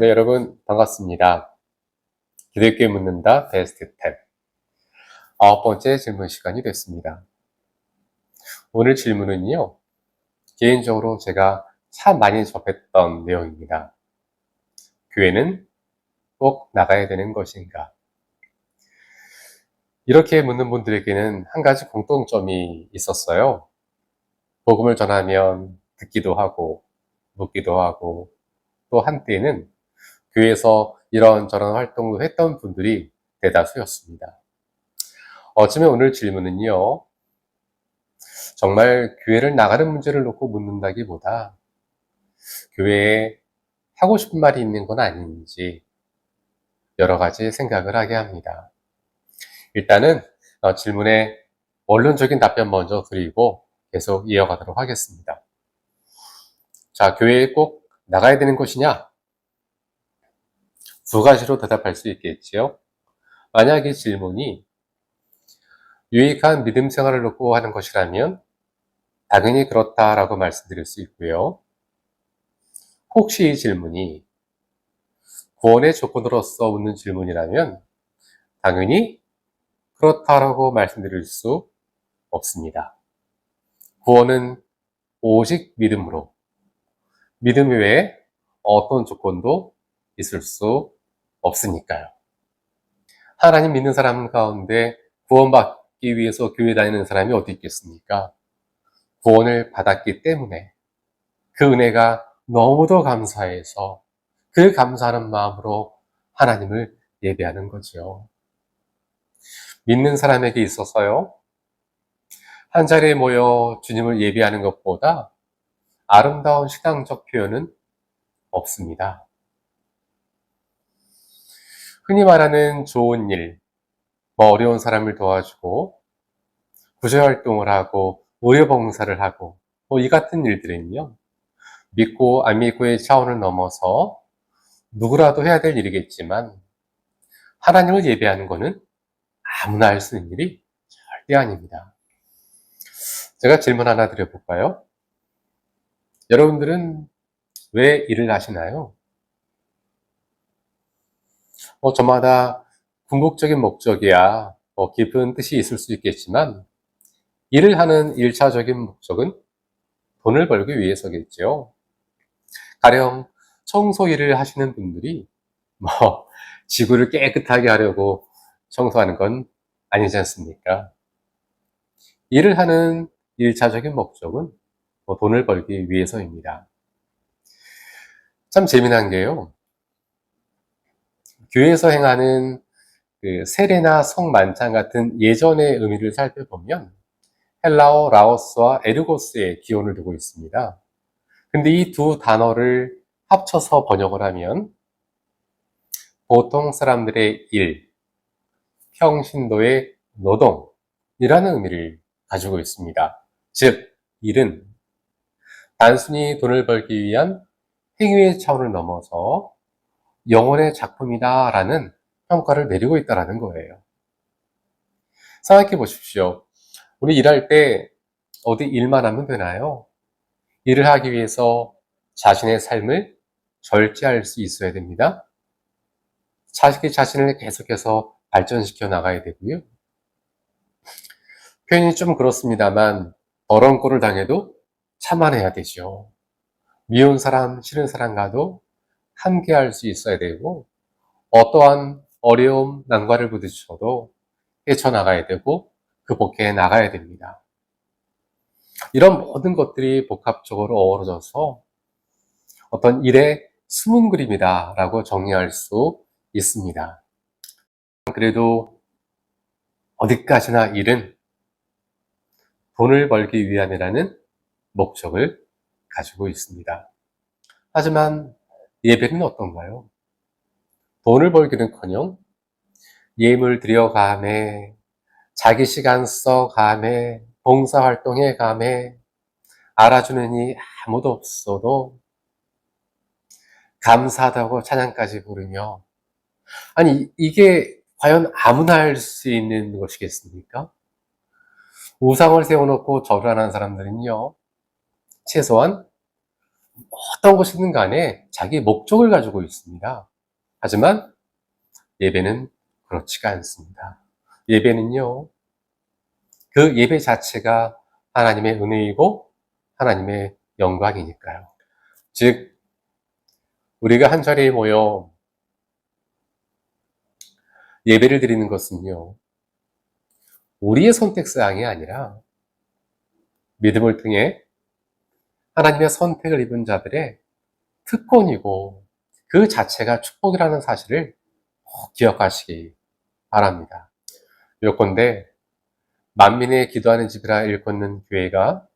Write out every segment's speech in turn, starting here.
네, 여러분 반갑습니다. 기독교에 묻는다 베스트 10 9번째 질문 시간이 됐습니다. 오늘 질문은요, 개인적으로 제가 참 많이 접했던 내용입니다. 교회는 꼭 나가야 되는 것인가? 이렇게 묻는 분들에게는 한 가지 공통점이 있었어요. 복음을 전하면 듣기도 하고 묻기도 하고, 또 한때는 교회에서 이런저런 활동도 했던 분들이 대다수였습니다. 어쩌면 오늘 질문은요, 정말 교회를 나가는 문제를 놓고 묻는다기보다 교회에 하고 싶은 말이 있는 건 아닌지 여러 가지 생각을 하게 합니다. 일단은 질문에 원론적인 답변 먼저 드리고 계속 이어가도록 하겠습니다. 자, 교회에 꼭 나가야 되는 것이냐? 두 가지로 대답할 수 있겠지요. 만약 이 질문이 유익한 믿음 생활을 놓고 하는 것이라면 당연히 그렇다라고 말씀드릴 수 있고요. 혹시 이 질문이 구원의 조건으로서 묻는 질문이라면 당연히 그렇다라고 말씀드릴 수 없습니다. 구원은 오직 믿음으로, 믿음 외에 어떤 조건도 있을 수 없으니까요. 하나님 믿는 사람 가운데 구원받기 위해서 교회 다니는 사람이 어디 있겠습니까? 구원을 받았기 때문에 그 은혜가 너무도 감사해서 그 감사하는 마음으로 하나님을 예배하는 거죠. 믿는 사람에게 있어서요, 한 자리에 모여 주님을 예배하는 것보다 아름다운 신앙적 표현은 없습니다. 흔히 말하는 좋은 일, 어려운 사람을 도와주고 구제활동을 하고 의료봉사를 하고 이 같은 일들은요, 믿고 안 믿고의 차원을 넘어서 누구라도 해야 될 일이겠지만 하나님을 예배하는 것은 아무나 할 수 있는 일이 절대 아닙니다. 제가 질문 하나 드려볼까요? 여러분들은 왜 일을 하시나요? 저마다 궁극적인 목적이야 깊은 뜻이 있을 수 있겠지만 일을 하는 1차적인 목적은 돈을 벌기 위해서겠죠. 가령 청소 일을 하시는 분들이 지구를 깨끗하게 하려고 청소하는 건 아니지 않습니까? 일을 하는 1차적인 목적은 돈을 벌기 위해서입니다. 참 재미난 게요, 교회에서 행하는 그 세례나 성만찬 같은 예전의 의미를 살펴보면 헬라어 라오스와 에르고스의 기원을 두고 있습니다. 근데 이 두 단어를 합쳐서 번역을 하면 보통 사람들의 일, 평신도의 노동이라는 의미를 가지고 있습니다. 즉, 일은 단순히 돈을 벌기 위한 행위의 차원을 넘어서 영혼의 작품이다라는 평가를 내리고 있다는 거예요. 생각해 보십시오. 우리 일할 때 어디 일만 하면 되나요? 일을 하기 위해서 자신의 삶을 절제할 수 있어야 됩니다. 자신을 계속해서 발전시켜 나가야 되고요. 표현이 좀 그렇습니다만 더러운 꼴을 당해도 참아내야 되죠. 미운 사람, 싫은 사람과도 함께 할 수 있어야 되고 어떠한 어려움, 난관을 부딪혀도 헤쳐나가야 되고 극복해 나가야 됩니다. 이런 모든 것들이 복합적으로 어우러져서 어떤 일의 숨은 그림이다라고 정리할 수 있습니다. 그래도 어디까지나 일은 돈을 벌기 위함이라는 목적을 가지고 있습니다. 하지만 예배는 어떤가요? 돈을 벌기는커녕 예물 드려가매, 자기 시간 써가매, 봉사활동해 가매, 알아주는 이 아무도 없어도 감사하다고 찬양까지 부르며, 아니 이게 과연 아무나 할 수 있는 것이겠습니까? 우상을 세워놓고 절을 하는 사람들은요, 최소한 어떤 것이든 간에 자기 목적을 가지고 있습니다. 하지만 예배는 그렇지가 않습니다. 예배는요, 그 예배 자체가 하나님의 은혜이고 하나님의 영광이니까요. 즉, 우리가 한 자리에 모여 예배를 드리는 것은요, 우리의 선택사항이 아니라 믿음을 통해 하나님의 선택을 입은 자들의 특권이고 그 자체가 축복이라는 사실을 꼭 기억하시기 바랍니다. 요건데 만민의 기도하는 집이라 일컫는 교회가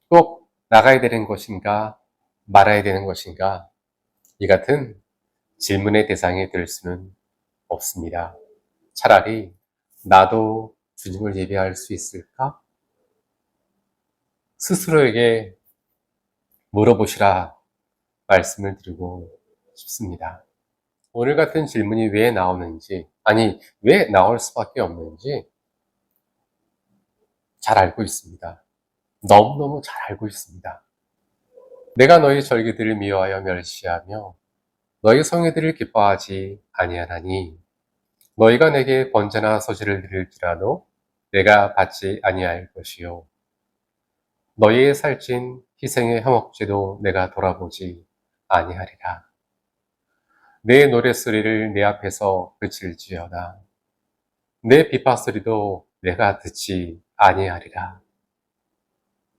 꼭 나가야 되는 것인가 말아야 되는 것인가 이 같은 질문의 대상이 될 수는 없습니다. 차라리 나도 주님을 예배할 수 있을까? 스스로에게 물어보시라 말씀을 드리고 싶습니다. 오늘 같은 질문이 왜 나오는지, 아니, 왜 나올 수밖에 없는지 잘 알고 있습니다. 너무너무 잘 알고 있습니다. 내가 너희 절기들을 미워하여 멸시하며 너희 성회들을 기뻐하지 아니하나니 너희가 내게 번제나 소제를 드릴지라도 내가 받지 아니할 것이요 너희의 살찐 희생의 화목제도 내가 돌아보지 아니하리라. 내 노랫소리를 내 앞에서 그칠지어다. 내 비파소리도 내가 듣지 아니하리라.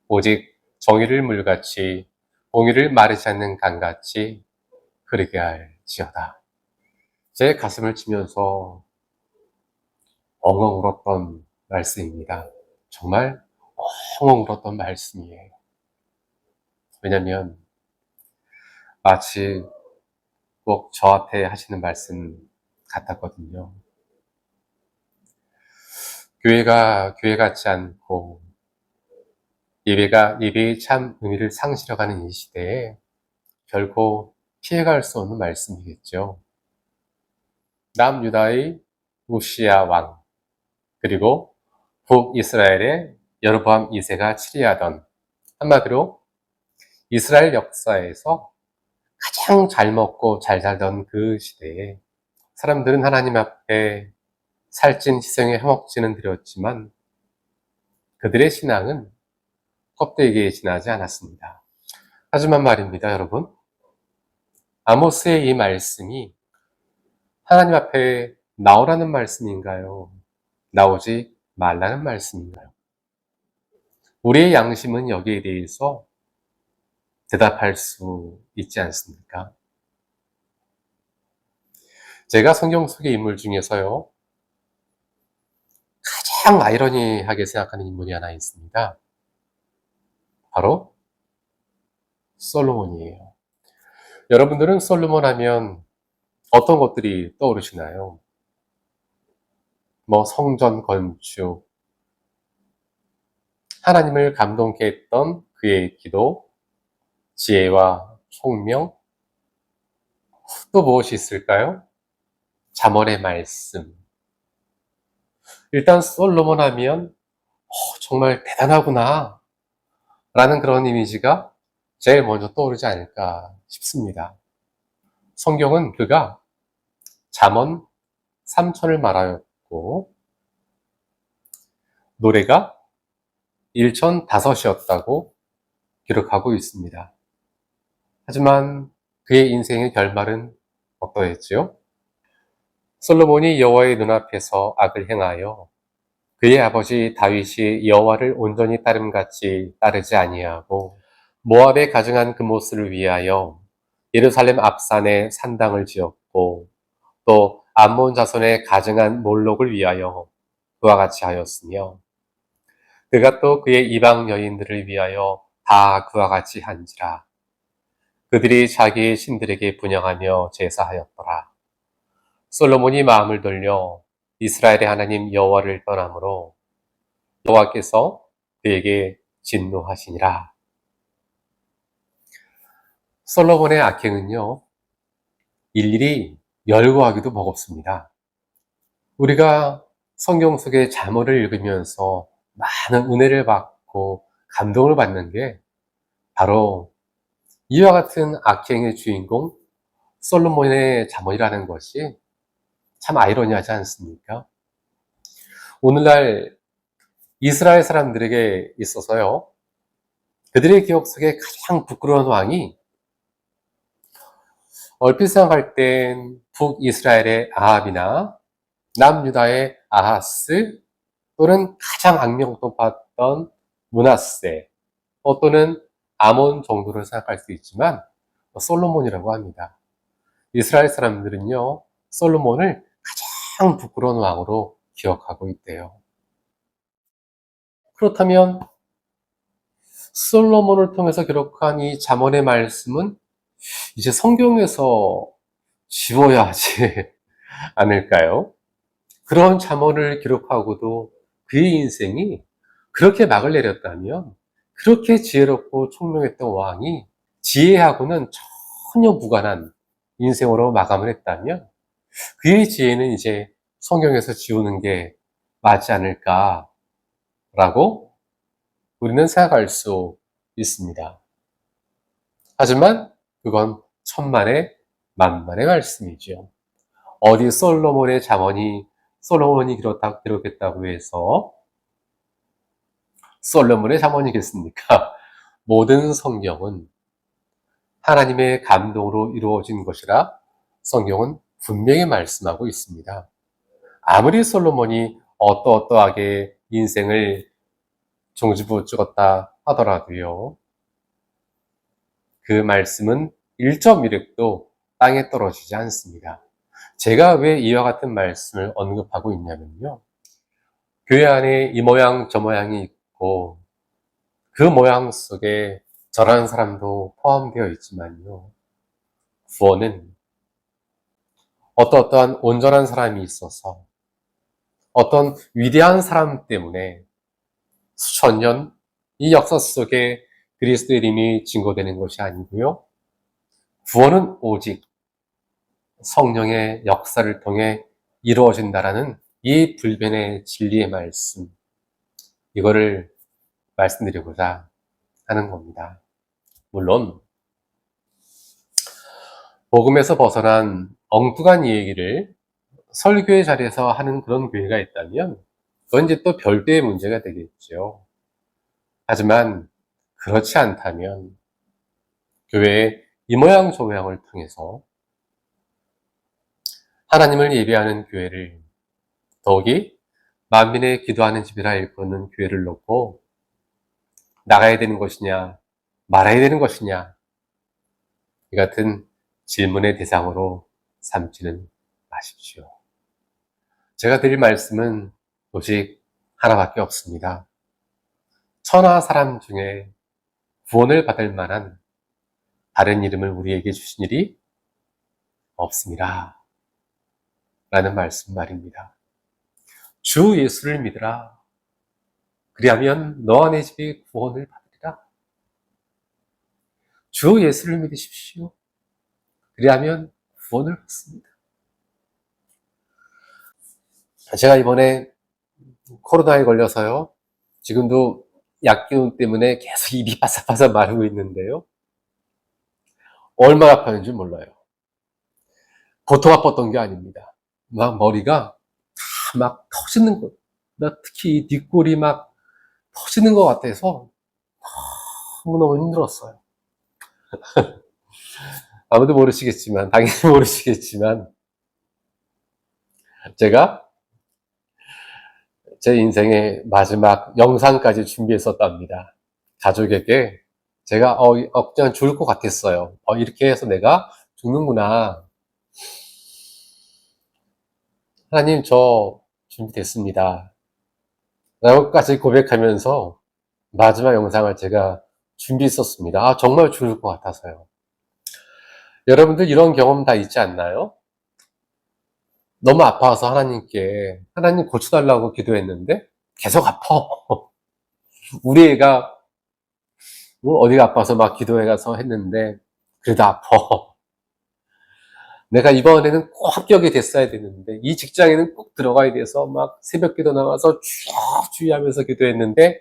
오직 정의를 물같이 공의를 마르지 않는 강같이 흐르게 할지어다. 제 가슴을 치면서 엉엉 울었던 말씀입니다. 정말 엉엉 울었던 말씀이에요. 왜냐면 마치 꼭 저한테 하시는 말씀 같았거든요. 교회가 교회 같지 않고 예배가 예배의 참 의미를 상실해가는 이 시대에 결코 피해갈 수 없는 말씀이겠죠. 남유다의 우시야 왕 그리고 북이스라엘의 여로보암 2세가 치리하던 한마디로 이스라엘 역사에서 가장 잘 먹고 잘 살던 그 시대에 사람들은 하나님 앞에 살찐 희생의 화목제는 드렸지만 그들의 신앙은 껍데기에 지나지 않았습니다. 하지만 말입니다, 여러분. 아모스의 이 말씀이 하나님 앞에 나오라는 말씀인가요? 나오지 말라는 말씀인가요? 우리의 양심은 여기에 대해서 대답할 수 있지 않습니까? 제가 성경 속의 인물 중에서요, 가장 아이러니하게 생각하는 인물이 하나 있습니다. 바로 솔로몬이에요. 여러분들은 솔로몬 하면 어떤 것들이 떠오르시나요? 성전 건축, 하나님을 감동케 했던 그의 기도, 지혜와 총명, 또 무엇이 있을까요? 잠언의 말씀. 일단 솔로몬 하면 정말 대단하구나 라는 그런 이미지가 제일 먼저 떠오르지 않을까 싶습니다. 성경은 그가 잠언 3천을 말하였고 노래가 1,005이었다고 기록하고 있습니다. 하지만 그의 인생의 결말은 어떠했지요? 솔로몬이 여호와의 눈앞에서 악을 행하여 그의 아버지 다윗이 여호와를 온전히 따름같이 따르지 아니하고 모압에 가증한 금오스를 위하여 예루살렘 앞산에 산당을 지었고 또 암몬 자손의 가증한 몰록을 위하여 그와 같이 하였으며 그가 또 그의 이방 여인들을 위하여 다 그와 같이 한지라. 그들이 자기의 신들에게 분향하며 제사하였더라. 솔로몬이 마음을 돌려 이스라엘의 하나님 여호와를 떠나므로 여호와께서 그에게 진노하시니라. 솔로몬의 악행은요, 일일이 열거하기도 버겁습니다. 우리가 성경 속의 잠언을 읽으면서 많은 은혜를 받고 감동을 받는 게 바로 이와 같은 악행의 주인공 솔로몬의 잠언이라는 것이 참 아이러니하지 않습니까? 오늘날 이스라엘 사람들에게 있어서요, 그들의 기억 속에 가장 부끄러운 왕이 얼핏 생각할 땐 북이스라엘의 아합이나 남유다의 아하스, 또는 가장 악명 높았던 므낫세, 또는 아몬 정도를 생각할 수 있지만 솔로몬이라고 합니다. 이스라엘 사람들은요, 솔로몬을 가장 부끄러운 왕으로 기억하고 있대요. 그렇다면 솔로몬을 통해서 기록한 이 잠언의 말씀은 이제 성경에서 지워야 하지 않을까요? 그런 잠언을 기록하고도 그의 인생이 그렇게 막을 내렸다면, 그렇게 지혜롭고 총명했던 왕이 지혜하고는 전혀 무관한 인생으로 마감을 했다면, 그의 지혜는 이제 성경에서 지우는 게 맞지 않을까라고 우리는 생각할 수 있습니다. 하지만 그건 천만의 만만의 말씀이죠. 어디 솔로몬의 잠언이 솔로몬이 기록했다고 해서 솔로몬의 잠언이겠습니까? 모든 성경은 하나님의 감동으로 이루어진 것이라 성경은 분명히 말씀하고 있습니다. 아무리 솔로몬이 어떠하게 인생을 종지부 찍었다 하더라도요, 그 말씀은 1.1획도 땅에 떨어지지 않습니다. 제가 왜 이와 같은 말씀을 언급하고 있냐면요, 교회 안에 이 모양 저 모양이 있고 그 모양 속에 저라는 사람도 포함되어 있지만요, 구원은 어떠한 온전한 사람이 있어서 어떤 위대한 사람 때문에 수천 년 이 역사 속에 그리스도의 이름이 증거되는 것이 아니고요, 구원은 오직 성령의 역사를 통해 이루어진다라는 이 불변의 진리의 말씀, 이거를 말씀드리고자 하는 겁니다. 물론 복음에서 벗어난 엉뚱한 얘기를 설교의 자리에서 하는 그런 교회가 있다면 그건 이제 또 별도의 문제가 되겠죠. 하지만 그렇지 않다면 교회의 이 모양 저 모양을 통해서 하나님을 예배하는 교회를, 더욱이 만민의 기도하는 집이라 일컫는 교회를 놓고 나가야 되는 것이냐 말아야 되는 것이냐, 이 같은 질문의 대상으로 삼지는 마십시오. 제가 드릴 말씀은 오직 하나밖에 없습니다. 천하 사람 중에 구원을 받을 만한 다른 이름을 우리에게 주신 일이 없습니다. 라는 말씀 말입니다. 주 예수를 믿으라. 그리하면 너와 내 집이 구원을 받으리라. 주 예수를 믿으십시오. 그리하면 구원을 받습니다. 제가 이번에 코로나에 걸려서요, 지금도 약기운 때문에 계속 입이 바삭바삭 마르고 있는데요, 얼마나 아팠는지 몰라요. 보통 아팠던 게 아닙니다. 막 머리가 다 막 터지는 것, 특히 이 뒷골이 막 터지는 것 같아서 너무너무 힘들었어요. 아무도 모르시겠지만, 당연히 모르시겠지만, 제가 제 인생의 마지막 영상까지 준비했었답니다. 가족에게 제가 그냥 죽을 것 같았어요. 이렇게 해서 내가 죽는구나. 하나님, 저 준비됐습니다. 라고까지 고백하면서 마지막 영상을 제가 준비했었습니다. 정말 죽을 것 같아서요. 여러분들 이런 경험 다 있지 않나요? 너무 아파서 하나님께 하나님 고쳐달라고 기도했는데 계속 아파. 우리 애가 어디가 아파서 막 기도해 가서 했는데 그래도 아파. 내가 이번에는 꼭 합격이 됐어야 되는데, 이 직장에는 꼭 들어가야 돼서 막 새벽 기도 나와서 쭉 주의하면서 기도했는데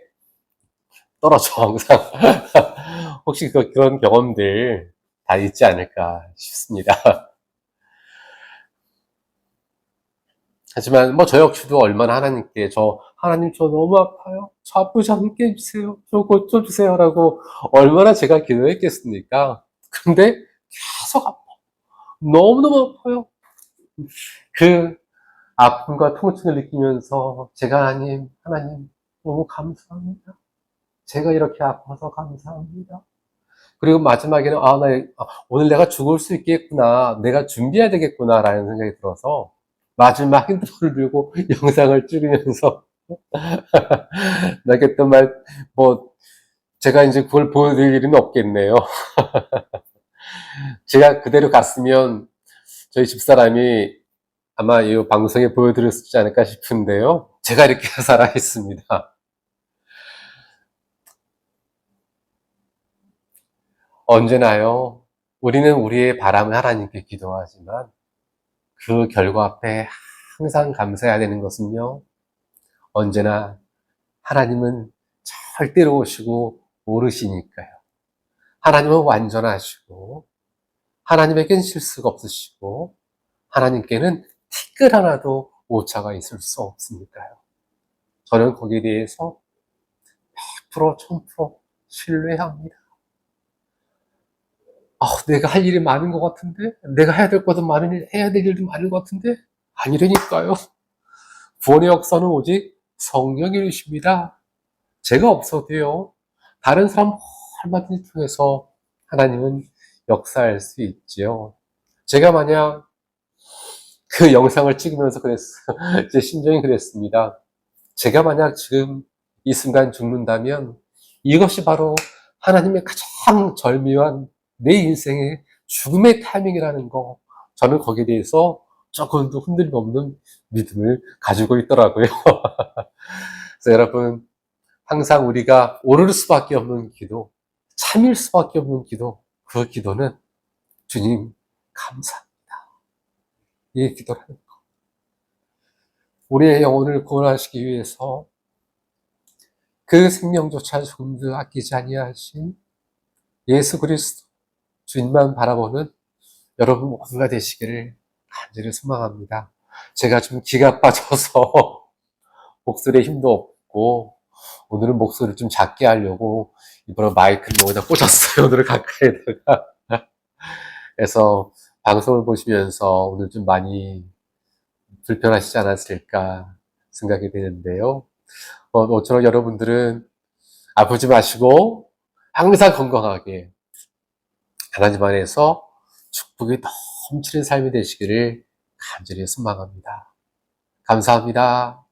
떨어져, 항상. 혹시 그런 경험들 다 있지 않을까 싶습니다. 하지만 뭐 저 역시도 얼마나 하나님께 하나님 저 너무 아파요. 저 아프지 않게 해주세요. 저 고쳐주세요라고 얼마나 제가 기도했겠습니까? 근데 계속 아파. 너무너무 아파요. 그 아픔과 통증을 느끼면서 제가 하나님 너무 감사합니다. 제가 이렇게 아파서 감사합니다. 그리고 마지막에는 오늘 내가 죽을 수 있겠구나. 내가 준비해야 되겠구나라는 생각이 들어서 마지막 핸드폰을 들고 영상을 찍으면서 나겠던 뭐, 제가 이제 그걸 보여드릴 일은 없겠네요. 제가 그대로 갔으면 저희 집사람이 아마 이 방송에 보여드렸지 않을까 싶은데요. 제가 이렇게 살아있습니다. 언제나요. 우리는 우리의 바람을 하나님께 기도하지만 그 결과 앞에 항상 감사해야 되는 것은요. 언제나 하나님은 절대로 오시고 모르시니까요. 하나님은 완전하시고 하나님에겐 실수가 없으시고 하나님께는 티끌 하나도 오차가 있을 수 없으니까요. 저는 거기에 대해서 100% 1000% 신뢰합니다. 내가 할 일이 많은 것 같은데? 내가 해야 될 것도 해야 될 일도 많은 것 같은데? 아니라니까요. 구원의 역사는 오직 성령이 이루십니다. 제가 없어도요. 다른 사람 얼마든지 통해서 하나님은 역사할 수 있지요. 제가 만약 그 영상을 찍으면서 제 심정이 그랬습니다. 제가 만약 지금 이 순간 죽는다면 이것이 바로 하나님의 가장 절묘한 내 인생의 죽음의 타이밍이라는 거, 저는 거기에 대해서 조금도 흔들림 없는 믿음을 가지고 있더라고요. 그래서 여러분, 항상 우리가 오를 수밖에 없는 기도, 참일 수밖에 없는 기도, 그 기도는 주님 감사합니다. 이 기도라는 거. 우리의 영혼을 구원하시기 위해서 그 생명조차 조금도 아끼지 아니하신 예수 그리스도 주님만 바라보는 여러분 모두가 되시기를 간절히 소망합니다. 제가 좀 기가 빠져서 목소리에 힘도 없고 오늘은 목소리를 좀 작게 하려고 이번에 마이크를 여기다 꽂았어요. 오늘은 가까이다가. 그래서 방송을 보시면서 오늘 좀 많이 불편하시지 않았을까 생각이 되는데요. 모쪼록 여러분들은 아프지 마시고 항상 건강하게 하나님 안에서 축복이 넘치는 삶이 되시기를 간절히 소망합니다. 감사합니다.